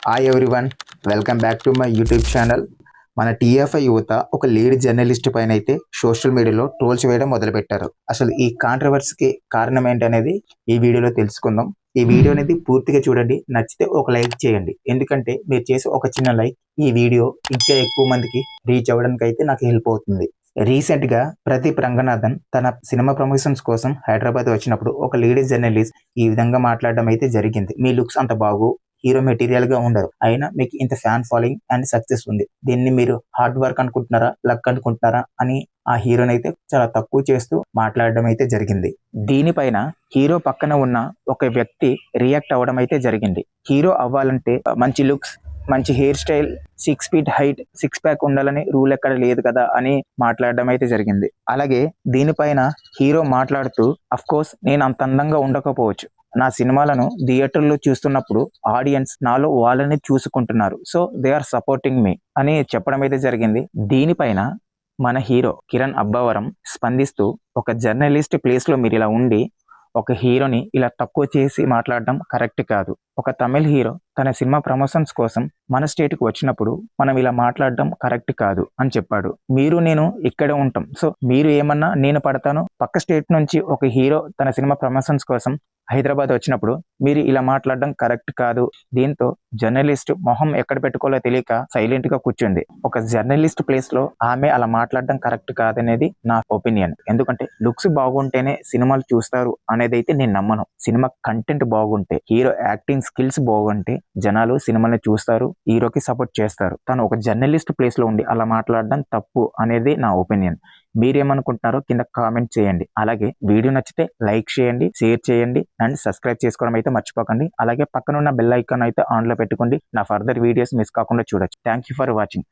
Hi everyone, welcome back to my YouTube channel. మన TFI యువత ఒక లీడ్ జర్నలిస్ట్ పైన అయితే సోషల్ మీడియాలో ట్రోల్స్ వేయడం మొదలుపెట్టారు. అసలు ఈ కాంట్రవర్సీకి కారణం ఏంటనేది ఈ వీడియోలో తెలుసుకుందాం. ఈ వీడియో అనేది పూర్తిగా చూడండి, నచ్చితే ఒక లైక్ చేయండి. ఎందుకంటే మీరు చేసే ఒక చిన్న లైక్ ఈ వీడియో ఇంకా ఎక్కువ మందికి రీచ్ అవ్వడానికి అయితే నాకు హెల్ప్ అవుతుంది. రీసెంట్ గా ప్రదీప్ రంగనాథన్ తన సినిమా ప్రమోషన్స్ కోసం హైదరాబాద్ వచ్చినప్పుడు ఒక లేడీ జర్నలిస్ట్ ఈ విధంగా మాట్లాడడం అయితే జరిగింది. మీ లుక్స్ అంత బాగు, హీరో మెటీరియల్ గా ఉండరు, అయినా మీకు ఇంత ఫ్యాన్ ఫాలోయింగ్ అండ్ సక్సెస్ ఉంది, దీన్ని మీరు హార్డ్ వర్క్ అనుకుంటున్నారా, లక్ అనుకుంటున్నారా అని ఆ హీరోని అయితే చాలా తక్కువ చేస్తూ మాట్లాడడం అయితే జరిగింది. దీనిపైన హీరో పక్కన ఉన్న ఒక వ్యక్తి రియాక్ట్ అవ్వడం అయితే జరిగింది. హీరో అవ్వాలంటే మంచి లుక్స్, మంచి hair style, 6 feet height, 6 pack ఉండాలని రూల్ ఎక్కడ లేదు కదా అని మాట్లాడడం అయితే జరిగింది. అలాగే దీనిపైన హీరో మాట్లాడుతూ, అఫ్ కోర్స్ నేను అంత అందంగా ఉండకపోవచ్చు, నా సినిమాలను థియేటర్లో చూస్తున్నప్పుడు ఆడియన్స్ నాలో వాళ్ళని చూసుకుంటున్నారు, సో దే ఆర్ సపోర్టింగ్ మీ అని చెప్పడం అయితే జరిగింది. దీనిపైన మన హీరో కిరణ్ అబ్బవరం స్పందిస్తూ, ఒక జర్నలిస్ట్ ప్లేస్ లో మీరు ఇలా ఉండి ఒక హీరోని ఇలా తక్కువ చేసి మాట్లాడడం కరెక్ట్ కాదు. ఒక తమిళ హీరో తన సినిమా ప్రమోషన్స్ కోసం మన స్టేట్కి వచ్చినప్పుడు మనం ఇలా మాట్లాడడం కరెక్ట్ కాదు అని చెప్పాడు. మీరు నేను ఇక్కడే ఉంటాం, సో మీరు ఏమన్నా నేను పడతాను. పక్క స్టేట్ నుంచి ఒక హీరో తన సినిమా ప్రమోషన్స్ కోసం హైదరాబాద్ వచ్చినప్పుడు మీరు ఇలా మాట్లాడడం కరెక్ట్ కాదు. దీంతో జర్నలిస్ట్ మొహం ఎక్కడ పెట్టుకోవాలో తెలియక సైలెంట్ గా కూర్చుంది. ఒక జర్నలిస్ట్ ప్లేస్ లో ఆమె అలా మాట్లాడడం కరెక్ట్ కాదనేది నా ఒపీనియన్. ఎందుకంటే లుక్స్ బాగుంటేనే సినిమాలు చూస్తారు అనేది అయితే నేను నమ్మను. సినిమా కంటెంట్ బాగుంటే, హీరో యాక్టింగ్ స్కిల్స్ బాగుంటే జనాలు సినిమాని చూస్తారు, హీరోకి సపోర్ట్ చేస్తారు. తను ఒక జర్నలిస్ట్ ప్లేస్ లో ఉండి అలా మాట్లాడడం తప్పు అనేది నా ఒపీనియన్. మీరేమనుకుంటున్నారో కింద కామెంట్ చేయండి. అలాగే వీడియో నచ్చితే లైక్ చేయండి, షేర్ చేయండి అండ్ సబ్స్క్రైబ్ చేసుకోవడం అయితే మర్చిపోకండి. అలాగే పక్కన ఉన్న బెల్ ఐకాన్ అయితే ఆన్ లో పెట్టుకోండి, నా ఫర్దర్ వీడియోస్ మిస్ కాకుండా చూడొచ్చు. Thank you for watching.